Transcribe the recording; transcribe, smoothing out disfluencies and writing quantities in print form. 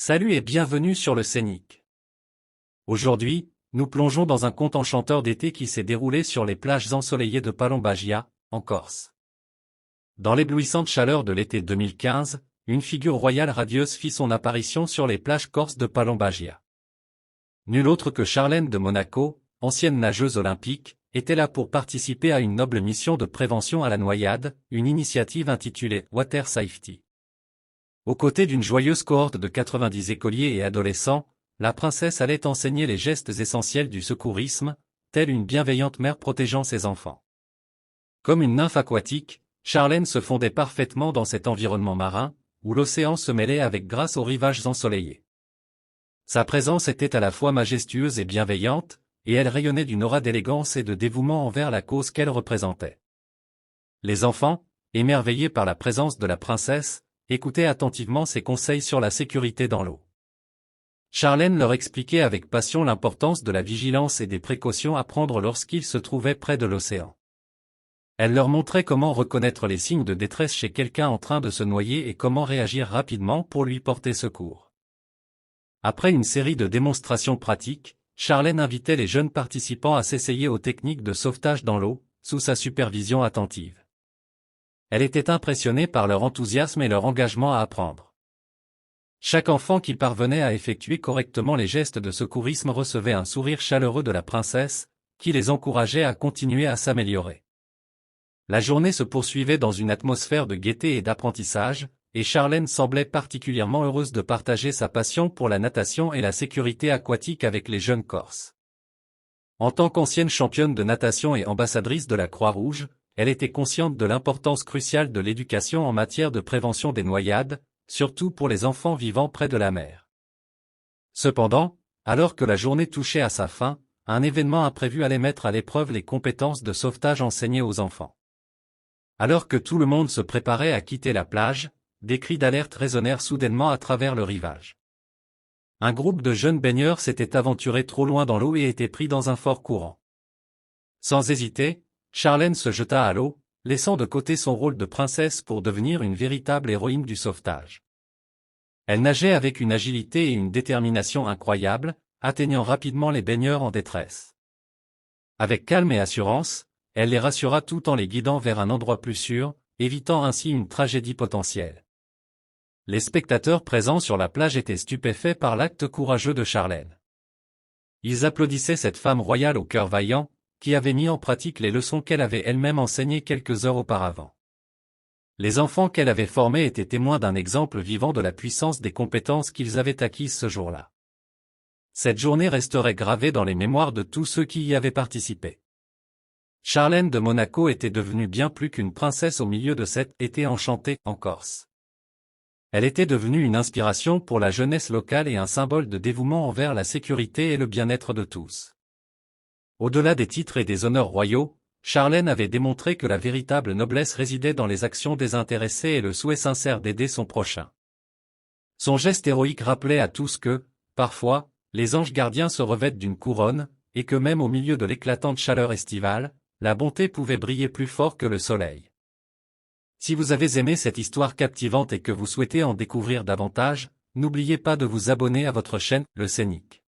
Salut et bienvenue sur le Scénic. Aujourd'hui, nous plongeons dans un conte enchanteur d'été qui s'est déroulé sur les plages ensoleillées de Palombagia, en Corse. Dans l'éblouissante chaleur de l'été 2015, une figure royale radieuse fit son apparition sur les plages corses de Palombagia. Nulle autre que Charlène de Monaco, ancienne nageuse olympique, était là pour participer à une noble mission de prévention à la noyade, une initiative intitulée Water Safety. Aux côtés d'une joyeuse cohorte de 90 écoliers et adolescents, la princesse allait enseigner les gestes essentiels du secourisme, telle une bienveillante mère protégeant ses enfants. Comme une nymphe aquatique, Charlène se fondait parfaitement dans cet environnement marin, où l'océan se mêlait avec grâce aux rivages ensoleillés. Sa présence était à la fois majestueuse et bienveillante, et elle rayonnait d'une aura d'élégance et de dévouement envers la cause qu'elle représentait. Les enfants, émerveillés par la présence de la princesse, écoutaient attentivement ses conseils sur la sécurité dans l'eau. Charlène leur expliquait avec passion l'importance de la vigilance et des précautions à prendre lorsqu'ils se trouvaient près de l'océan. Elle leur montrait comment reconnaître les signes de détresse chez quelqu'un en train de se noyer et comment réagir rapidement pour lui porter secours. Après une série de démonstrations pratiques, Charlène invitait les jeunes participants à s'essayer aux techniques de sauvetage dans l'eau, sous sa supervision attentive. Elle était impressionnée par leur enthousiasme et leur engagement à apprendre. Chaque enfant qui parvenait à effectuer correctement les gestes de secourisme recevait un sourire chaleureux de la princesse, qui les encourageait à continuer à s'améliorer. La journée se poursuivait dans une atmosphère de gaieté et d'apprentissage, et Charlène semblait particulièrement heureuse de partager sa passion pour la natation et la sécurité aquatique avec les jeunes Corses. En tant qu'ancienne championne de natation et ambassadrice de la Croix-Rouge, elle était consciente de l'importance cruciale de l'éducation en matière de prévention des noyades, surtout pour les enfants vivant près de la mer. Cependant, alors que la journée touchait à sa fin, un événement imprévu allait mettre à l'épreuve les compétences de sauvetage enseignées aux enfants. Alors que tout le monde se préparait à quitter la plage, des cris d'alerte résonnèrent soudainement à travers le rivage. Un groupe de jeunes baigneurs s'était aventuré trop loin dans l'eau et était pris dans un fort courant. Sans hésiter, Charlène se jeta à l'eau, laissant de côté son rôle de princesse pour devenir une véritable héroïne du sauvetage. Elle nageait avec une agilité et une détermination incroyables, atteignant rapidement les baigneurs en détresse. Avec calme et assurance, elle les rassura tout en les guidant vers un endroit plus sûr, évitant ainsi une tragédie potentielle. Les spectateurs présents sur la plage étaient stupéfaits par l'acte courageux de Charlène. Ils applaudissaient cette femme royale au cœur vaillant, qui avait mis en pratique les leçons qu'elle avait elle-même enseignées quelques heures auparavant. Les enfants qu'elle avait formés étaient témoins d'un exemple vivant de la puissance des compétences qu'ils avaient acquises ce jour-là. Cette journée resterait gravée dans les mémoires de tous ceux qui y avaient participé. Charlène de Monaco était devenue bien plus qu'une princesse au milieu de cet été enchanté en Corse. Elle était devenue une inspiration pour la jeunesse locale et un symbole de dévouement envers la sécurité et le bien-être de tous. Au-delà des titres et des honneurs royaux, Charlène avait démontré que la véritable noblesse résidait dans les actions désintéressées et le souhait sincère d'aider son prochain. Son geste héroïque rappelait à tous que, parfois, les anges gardiens se revêtent d'une couronne, et que même au milieu de l'éclatante chaleur estivale, la bonté pouvait briller plus fort que le soleil. Si vous avez aimé cette histoire captivante et que vous souhaitez en découvrir davantage, n'oubliez pas de vous abonner à votre chaîne, le Scénic.